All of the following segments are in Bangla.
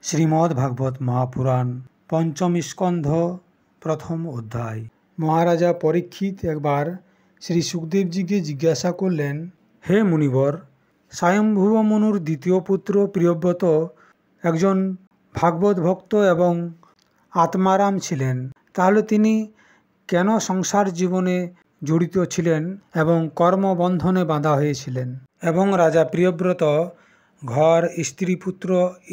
শ্রীমদ্ভাগবত মহাপুরাণ পঞ্চম স্কন্ধ প্রথম অধ্যায়। মহারাজা পরীক্ষিত একবার শ্রী সুখদেবজিকে জিজ্ঞাসা করলেন, হে মুনিবর, স্বয়ম্ভুব মনুর দ্বিতীয় পুত্র প্রিয়ব্রত একজন ভাগবত ভক্ত এবং আত্মারাম ছিলেন, তাহলে তিনি কেন সংসার জীবনে জড়িত ছিলেন এবং কর্মবন্ধনে বাঁধা হয়েছিলেন? এবং রাজা প্রিয়ব্রত ঘর, স্ত্রী, পুত্র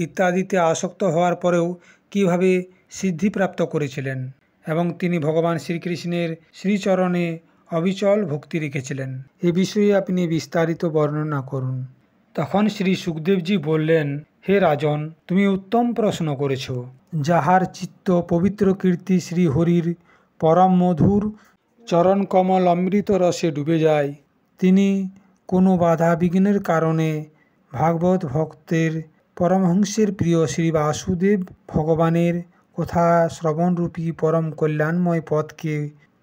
ইত্যাদিতে আসক্ত হওয়ার পরেও কিভাবে সিদ্ধিপ্রাপ্ত করেছিলেন এবং তিনি ভগবান শ্রীকৃষ্ণের শ্রীচরণে অবিচল ভক্তি রেখেছিলেন, এ বিষয়ে আপনি বিস্তারিত বর্ণনা করুন। তখন শ্রী সুখদেবজি বললেন, হে রাজন, তুমি উত্তম প্রশ্ন করেছ। যাহার চিত্ত পবিত্র কীর্তি শ্রীহরির পরম মধুর চরণ কমল অমৃত রসে ডুবে যায়, তিনি কোনো বাধা বিঘ্নের কারণে ভাগবত ভক্তের পরমহংসের প্রিয় শ্রী বাসুদেব ভগবানের কথা শ্রবণরূপী পরম কল্যাণময় পথকে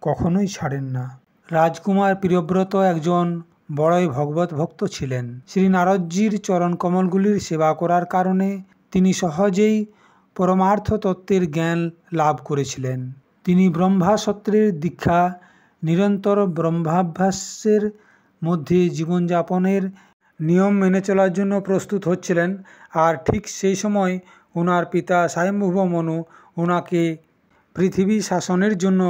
কখনোই ছাড়েন না। রাজকুমার প্রিয়ব্রত একজন বড়ই ভগবত ভক্ত ছিলেন। শ্রী নারদজির চরণ কমলগুলির সেবা করার কারণে তিনি সহজেই পরমার্থ তত্ত্বের জ্ঞান লাভ করেছিলেন। তিনি ব্রহ্মাসত্রের দীক্ষা, নিরন্তর ব্রহ্মাভ্যাসের মধ্যে জীবনযাপনের নিয়ম মেনে চলার জন্য প্রস্তুত হচ্ছিলেন। আর ঠিক সেই সময় ওনার পিতা স্বয়ম্ভুব মনু ওনাকে পৃথিবী শাসনের জন্য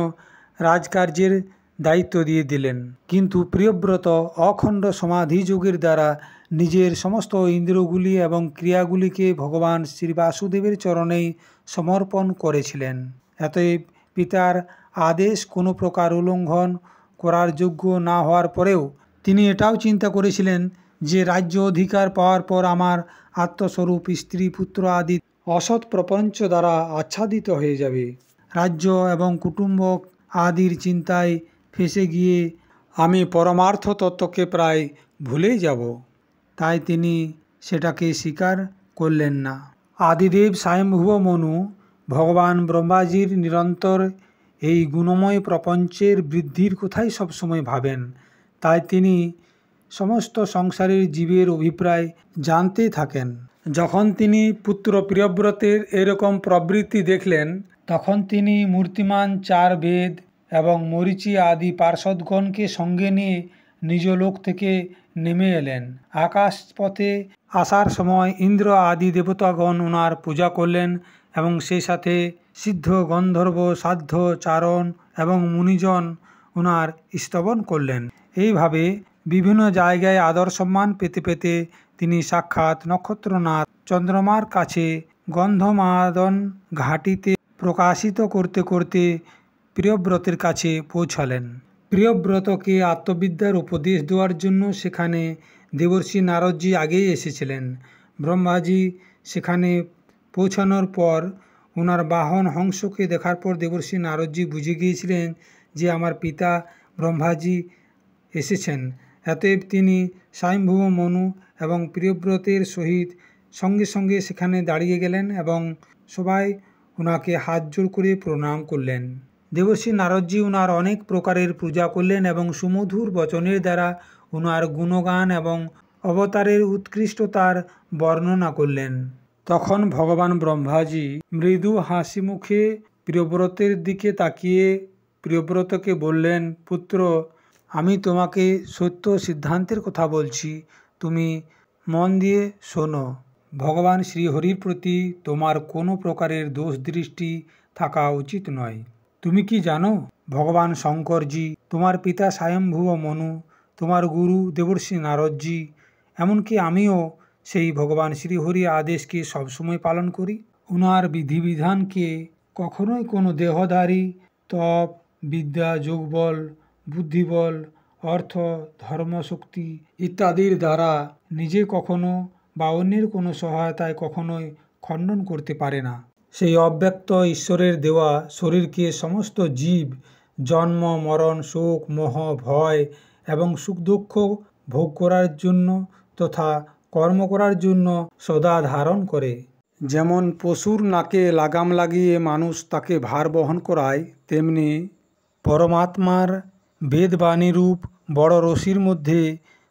রাজকার্যের দায়িত্ব দিয়ে দিলেন। কিন্তু প্রিয়ব্রত অখণ্ড সমাধি যোগের দ্বারা নিজের সমস্ত ইন্দ্রিয়গুলি এবং ক্রিয়াগুলিকে ভগবান শ্রী বাসুদেবের চরণেই সমর্পণ করেছিলেন। অতএব পিতার আদেশ কোনো প্রকার উল্লঙ্ঘন করার যোগ্য না হওয়ার পরেও তিনি এটাও চিন্তা করেছিলেন যে রাজ্য অধিকার পাওয়ার পর আমার আত্মস্বরূপ স্ত্রী, পুত্র আদি অসৎ প্রপঞ্চ দ্বারা আচ্ছাদিত হয়ে যাবে। রাজ্য এবং কুটুম্ব আদির চিন্তায় ফেসে গিয়ে আমি পরমার্থ তত্ত্বকে প্রায় ভুলেই যাব। তাই তিনি সেটাকে স্বীকার করলেন না। আদিদেব স্বয়ম্ভুব মনু ভগবান ব্রহ্মাজির নিরন্তর এই গুণময় প্রপঞ্চের বৃদ্ধির কথাই সবসময় ভাবেন। তাই তিনি সমস্ত সংসারের জীবের অভিপ্রায় জানতে থাকেন। যখন তিনি পুত্র প্রিয়ব্রতের এরকম প্রবৃত্তি দেখলেন, তখন তিনি মূর্তিমান 4 বেদ এবং মরীচি আদি পার্ষদগণকে সঙ্গে নিয়ে নিজ লোক থেকে নেমে এলেন। আকাশপথে আসার সময় ইন্দ্র আদি দেবতাগণ ওনার পূজা করলেন এবং সেই সাথে সিদ্ধ, গন্ধর্ব, সাধ্য, চারণ এবং মুনিজন ওনার স্তবন করলেন। এইভাবে বিভিন্ন জায়গায় আদর সম্মান পেতে পেতে তিনি সাক্ষাৎ নক্ষত্রনাথ চন্দ্রমার কাছে গন্ধমাদন ঘাটিতে প্রকাশিত করতে করতে প্রিয়ব্রতের কাছে পৌঁছালেন। প্রিয়ব্রতকে আত্মবিদ্যার উপদেশ দেওয়ার জন্য সেখানে দেবর্ষি নারদজি আগেই এসেছিলেন। ব্রহ্মাজি সেখানে পৌঁছানোর পর ওনার বাহন হংসকে দেখার পর দেবর্ষি নারদজি বুঝে গিয়েছিলেন যে আমার পিতা ব্রহ্মাজি এসেছেন। অতএব তিনি স্বয়ম্ভুব মনু এবং প্রিয়ব্রতের সহিত সঙ্গে সঙ্গে সেখানে দাঁড়িয়ে গেলেন এবং সবাই ওনাকে হাত জোড় করে প্রণাম করলেন। দেবর্ষি নারদজি ওনার অনেক প্রকারের পূজা করলেন এবং সুমধুর বচনের দ্বারা ওনার গুণগান এবং অবতারের উৎকৃষ্টতার বর্ণনা করলেন। তখন ভগবান ব্রহ্মাজি মৃদু হাসি মুখে প্রিয়ব্রতের দিকে তাকিয়ে প্রিয়ব্রতকে বললেন, পুত্র, আমি তোমাকে সত্য সিদ্ধান্তের কথা বলছি, তুমি মন দিয়ে শোনো। ভগবান শ্রীহরির প্রতি তোমার কোনো প্রকারের দোষ দৃষ্টি থাকা উচিত নয়। তুমি কি জানো, ভগবান শঙ্করজি, তোমার পিতা স্বয়ম্ভুব মনু, তোমার গুরু দেবর্ষি নারদজি, এমনকি আমিও সেই ভগবান শ্রীহরির আদেশকে সবসময় পালন করি। ওনার বিধিবিধানকে কখনোই কোনো দেহধারী তপ, বিদ্যা, যোগবল, বুদ্ধিবল, অর্থ, ধর্মশক্তি ইত্যাদির দ্বারা নিজে কখনো বা অন্যের কোনো সহায়তায় কখনোই খণ্ডন করতে পারে না। সেই অব্যক্ত ঈশ্বরের দেওয়া শরীরকে সমস্ত জীব জন্ম, মরণ, শোক, মোহ, ভয় এবং সুখ দুঃখ ভোগ করার জন্য তথা কর্ম করার জন্য সদা ধারণ করে। যেমন পশুর নাকে লাগাম লাগিয়ে মানুষ তাকে ভার বহন করায়, তেমনি পরমাত্মার বেদবাণীরূপ বড় রশির মধ্যে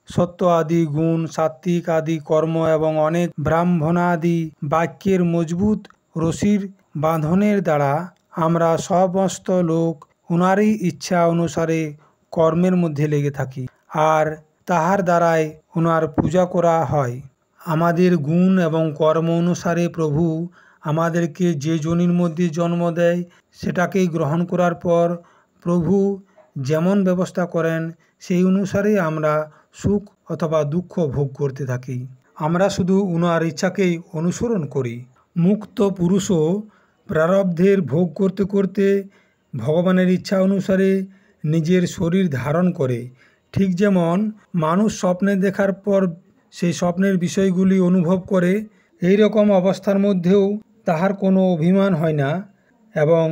সত্য আদি গুণ, সাত্ত্বিক আদি কর্ম এবং অনেক ব্রাহ্মণাদি বাক্যের মজবুত রশির বাঁধনের দ্বারা আমরা সমস্ত লোক উনারই ইচ্ছা অনুসারে কর্মের মধ্যে লেগে থাকি, আর তাহার দ্বারাই ওনার পূজা করা হয়। আমাদের গুণ এবং কর্ম অনুসারে প্রভু আমাদেরকে যে যোনির মধ্যে জন্ম দেয় সেটাকেই গ্রহণ করার পর প্রভু যেমন ব্যবস্থা করেন সেই অনুসারে আমরা সুখ অথবা দুঃখ ভোগ করতে থাকি। আমরা শুধু উনার ইচ্ছাকেই অনুসরণ করি। মুক্ত পুরুষও প্রারব্ধের ভোগ করতে করতে ভগবানের ইচ্ছা অনুসারে নিজের শরীর ধারণ করে। ঠিক যেমন মানুষ স্বপ্নে দেখার পর সেই স্বপ্নের বিষয়গুলি অনুভব করে, এই রকম অবস্থার মধ্যেও তাহার কোনো অভিমান হয় না এবং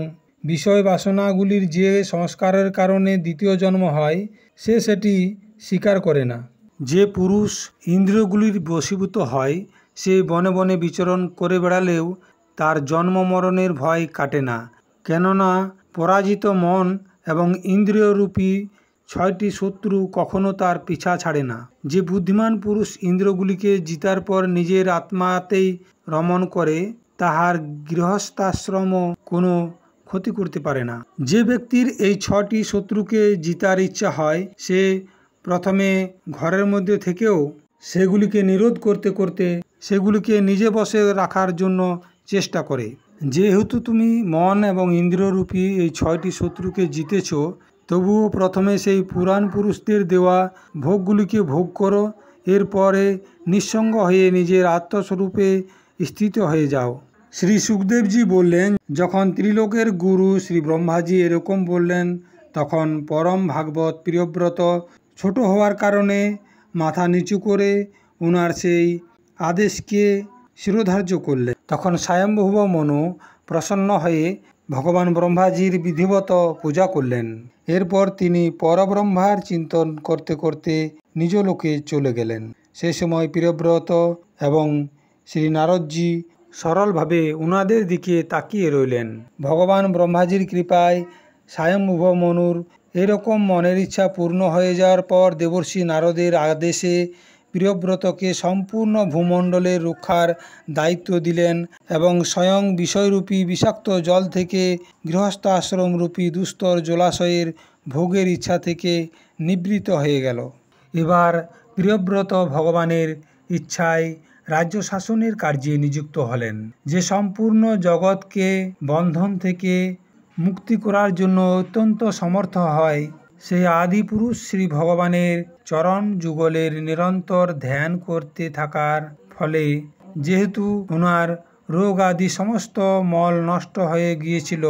বিষয় বাসনাগুলির যে সংস্কারের কারণে দ্বিতীয় জন্ম হয় সে সেটি স্বীকার করে না। যে পুরুষ ইন্দ্রিয়গুলির বশীভূত হয় সে বনে বনে বিচরণ করে বেড়ালেও তার জন্ম মরণের ভয় কাটে না, কেননা পরাজিত মন এবং ইন্দ্রিয়রূপী 6টি শত্রু কখনো তার পিছা ছাড়ে না। যে বুদ্ধিমান পুরুষ ইন্দ্রিয়গুলিকে জিতার পর নিজের আত্মাতেই রমণ করে তাহার গৃহস্থাশ্রম কোনো ক্ষতি করতে পারে না। যে ব্যক্তির এই 6টি শত্রুকে জিতার ইচ্ছা হয় সে প্রথমে ঘরের মধ্যে থেকেও সেগুলিকে নিরোধ করতে করতে সেগুলিকে নিজে বশে রাখার জন্য চেষ্টা করে। যেহেতু তুমি মন এবং ইন্দ্রিয়রূপী এই 6টি শত্রুকে জিতেছ, তবুও প্রথমে সেই পুরাণ পুরুষদের দেওয়া ভোগগুলিকে ভোগ করো, এরপরে নিঃসঙ্গ হয়ে নিজের আত্মস্বরূপে স্থিত হয়ে যাও। শ্রী সুখদেবজি বললেন, যখন ত্রিলোকের গুরু শ্রী ব্রহ্মাজি এরকম বললেন তখন পরম ভাগবত প্রিয়ব্রত ছোট হওয়ার কারণে মাথা নিচু করে ওনার সেই আদেশকে শিরোধার্য করলেন। তখন স্বয়ম্ভুব মনু প্রসন্ন হয়ে ভগবান ব্রহ্মাজির বিধিবত পূজা করলেন। এরপর তিনি পরব্রহ্মার চিন্তন করতে করতে নিজ লোকে চলে গেলেন। সে সময় প্রিয়ব্রত এবং শ্রী নারদজি সরলভাবে উনাদের দিকে তাকিয়ে রইলেন। ভগবান ব্রহ্মাজির কৃপায় স্বয়ম্ভুব মনুর এরকম মনের ইচ্ছা পূর্ণ হয়ে যাওয়ার পর দেবর্ষি নারদের আদেশে প্রিয়ব্রতকে সম্পূর্ণ ভূমণ্ডলের রক্ষার দায়িত্ব দিলেন এবং স্বয়ং বিষয়রূপী বিষাক্ত জল থেকে গৃহস্থ আশ্রমরূপী দুস্তর জলাশয়ের ভোগের ইচ্ছা থেকে নিবৃত্ত হয়ে গেল। এবার প্রিয়ব্রত ভগবানের ইচ্ছায় রাজ্য শাসনের কার্যে নিযুক্ত হলেন। যে সম্পূর্ণ জগৎকে বন্ধন থেকে মুক্তি করার জন্য অত্যন্ত সমর্থ হয়, সেই আদি পুরুষ শ্রী ভগবানের চরণ যুগলের নিরন্তর ধ্যান করতে থাকার ফলে যেহেতু ওনার রোগ আদি সমস্ত মল নষ্ট হয়ে গিয়েছিল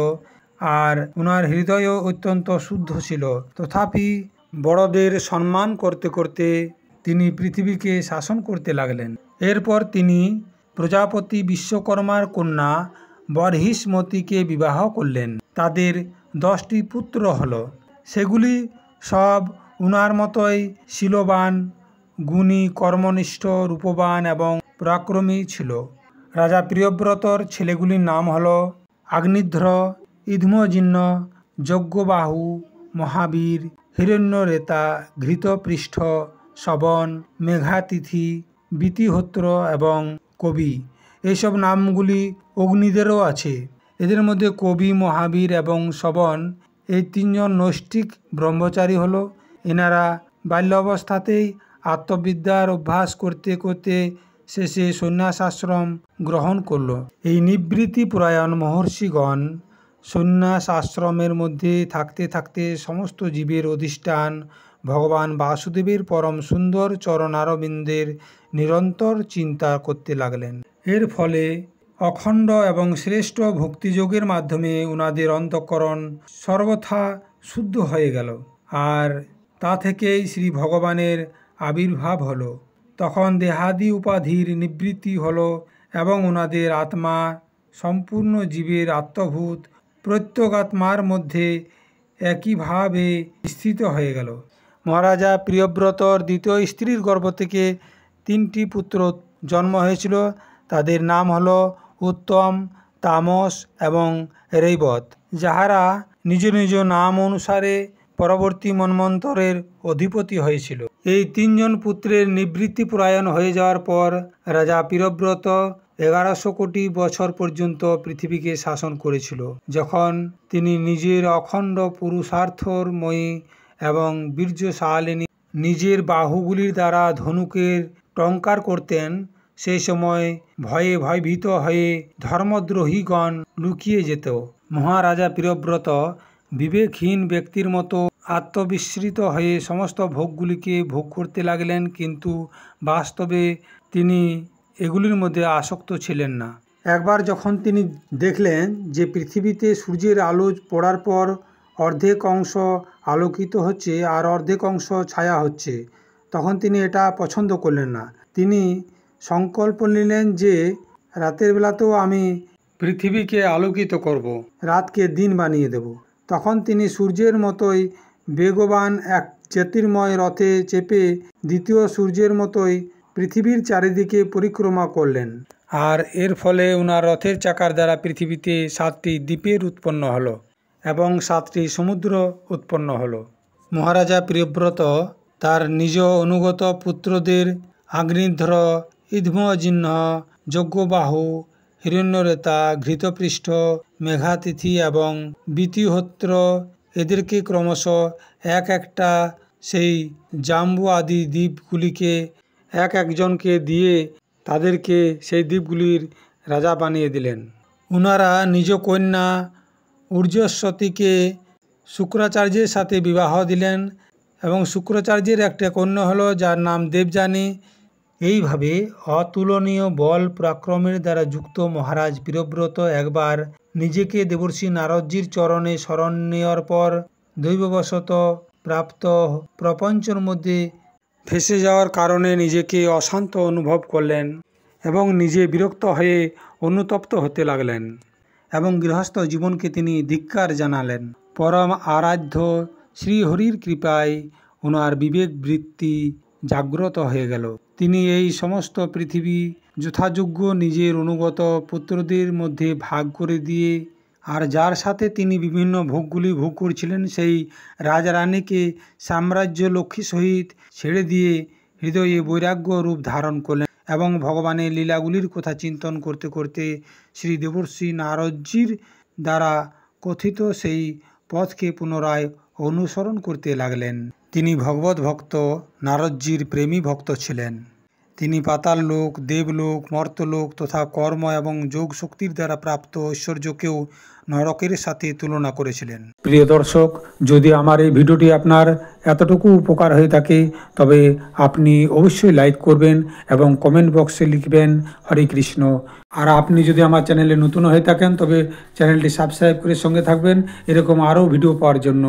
আর ওনার হৃদয়ও অত্যন্ত শুদ্ধ ছিল, তথাপি বড়দের সম্মান করতে করতে তিনি পৃথিবীকে শাসন করতে লাগলেন। এরপর তিনি প্রজাপতি বিশ্বকর্মার কন্যা বরহিষ্মতিকে বিবাহ করলেন। তাদের 10টি পুত্র হল। সেগুলি সব উনার মতোই শীলবান, গুণী, কর্মনিষ্ঠ, রূপবান এবং পরাক্রমী ছিল। রাজা প্রিয়ব্রতর ছেলেগুলির নাম হল আগ্নিধ্র, ইধ্মজিহ্ন, যজ্ঞবাহু, মহাবীর, হিরণ্যরেতা, ঘৃতপৃষ্ঠ, শবন, মেঘাতিথি, বিতিহোত্র এবং কবি। এইসব নামগুলি অগ্নিদেরও আছে। এদের মধ্যে কবি, মহাবীর এবং শবন এই 3 জন নৈষ্ঠিক ব্রহ্মচারী হল। এনারা বাল্য অবস্থাতেই আত্মবিদ্যার অভ্যাস করতে করতে শেষে সন্ন্যাস আশ্রম গ্রহণ করল। এই নিবৃত্তি পরায়ণ মহর্ষিগণ সন্ন্যাস আশ্রমের মধ্যে থাকতে থাকতে সমস্ত জীবের অধিষ্ঠান ভগবান বাসুদেবের পরম সুন্দর চরণারবিন্দের নিরন্তর চিন্তা করতে লাগলেন। এর ফলে অখণ্ড এবং শ্রেষ্ঠ ভক্তিযোগের মাধ্যমে উনাদের অন্তঃকরণ সর্বথা শুদ্ধ হয়ে গেল, আর তা থেকেই শ্রী ভগবানের আবির্ভাব হলো। তখন দেহাদি উপাধির নিবৃত্তি হলো এবং ওনাদের আত্মা সম্পূর্ণ জীবের আত্মভূত প্রত্যেগাত্মার মধ্যে একইভাবে স্থিত হয়ে গেল। মহারাজা প্রিয়ব্রতর দ্বিতীয় স্ত্রীর গর্ভ থেকে 3টি পুত্র জন্ম হয়েছিল। তাদের নাম হল উত্তম, তামস এবং রৈবত, যাহারা নিজ নিজ নাম অনুসারে পরবর্তী মন্বন্তরের অধিপতি হয়েছিল। এই তিনজন পুত্রের নিবৃত্তি প্রয়াণ হয়ে যাওয়ার পর রাজা প্রিয়ব্রত 1100 কোটি বছর পর্যন্ত পৃথিবীকে শাসন করেছিল। যখন তিনি নিজের অখণ্ড পুরুষার্থময়ী এবং বীর্যশালিনী নিজের বাহুগুলির দ্বারা ধনুকের টঙ্কার করতেন, সেই সময় ভয়ে ভয়ভীত হয়ে ধর্মদ্রোহীগণ লুকিয়ে যেত। মহারাজা প্রিয়ব্রত বিবেকহীন ব্যক্তির মতো আত্মবিস্মৃত হয়ে সমস্ত ভোগগুলিকে ভোগ করতে লাগলেন, কিন্তু বাস্তবে তিনি এগুলির মধ্যে আসক্ত ছিলেন না। একবার যখন তিনি দেখলেন যে পৃথিবীতে সূর্যের আলো পড়ার পর অর্ধেক অংশ আলোকিত হচ্ছে আর অর্ধেক অংশ ছায়া হচ্ছে, তখন তিনি এটা পছন্দ করলেন না। তিনি সংকল্প নিলেন যে রাতের বেলাতেও আমি পৃথিবীকে আলোকিত করব, রাতকে দিন বানিয়ে দেব। তখন তিনি সূর্যের মতোই বেগবান এক জ্যোতির্ময় রথে চেপে দ্বিতীয় সূর্যের মতোই পৃথিবীর চারিদিকে পরিক্রমা করলেন। আর এর ফলে ওনার রথের চাকার দ্বারা পৃথিবীতে 7টি দ্বীপের উৎপন্ন হলো এবং 7টি সমুদ্র উৎপন্ন হলো। মহারাজা প্রিয়ব্রত তার নিজ অনুগত পুত্রদের আগ্নিধ্র, ইধ্মজিহ্ন, যজ্ঞবাহু, হিরণ্যরেতা, ঘৃতপৃষ্ঠ, মেঘাতিথি এবং বিতিহোত্র এদেরকে ক্রমশ এক একটা সেই জাম্বু আদি দ্বীপগুলিকে একজনকে দিয়ে তাদেরকে সেই দ্বীপগুলির রাজা বানিয়ে দিলেন। ওনারা নিজ কন্যা ঊর্জস্বতীকে শুক্রাচার্যের সাথে বিবাহ দিলেন এবং শুক্রাচার্যের একটা কন্যা হলো যার নাম দেবযানী। এইভাবে অতুলনীয় বল পরাক্রমের দ্বারা যুক্ত মহারাজ প্রিয়ব্রত একবার নিজেকে দেবর্ষি নারদজির চরণে শরণ নেওয়ার পর দৈববশত প্রাপ্ত প্রপঞ্চের মধ্যে ফেসে যাওয়ার কারণে নিজেকে অশান্ত অনুভব করলেন এবং নিজে বিরক্ত হয়ে অনুতপ্ত হতে লাগলেন এবং গৃহস্থ জীবনকে তিনি ধিক্কার জানালেন। পরম আরাধ্য শ্রীহরির কৃপায় ওনার বিবেক বৃত্তি জাগ্রত হয়ে গেল। তিনি এই সমস্ত পৃথিবী যথাযোগ্য নিজের অনুগত পুত্রদের মধ্যে ভাগ করে দিয়ে আর যার সাথে তিনি বিভিন্ন ভোগগুলি ভোগ করছিলেন সেই রাজরানীকে সাম্রাজ্য লক্ষ্মী সহিত ছেড়ে দিয়ে হৃদয়ে বৈরাগ্য রূপ ধারণ করলেন এবং ভগবানের লীলাগুলির কথা চিন্তন করতে করতে শ্রী দেবর্ষি নারদজির দ্বারা কথিত সেই পথকে পুনরায় অনুসরণ করতে লাগলেন। তিনি ভগবত ভক্ত নারদজির প্রেমী ভক্ত ছিলেন। তিনি পাতাল লোক, দেবলোক, মর্তলোক তথা কর্ম এবং যোগ শক্তির দ্বারা প্রাপ্ত ঐশ্বর্যকেও নরকের সাথে তুলনা করেছিলেন। প্রিয় দর্শক, যদি আমার এই ভিডিওটি আপনার এতটুকু উপকার হয়ে থাকে তবে আপনি অবশ্যই লাইক করবেন এবং কমেন্ট বক্সে লিখবেন হরে কৃষ্ণ। আর আপনি যদি আমার চ্যানেলে নতুন হয়ে থাকেন তবে চ্যানেলটি সাবস্ক্রাইব করে সঙ্গে থাকবেন এরকম আরও ভিডিও পাওয়ার জন্য।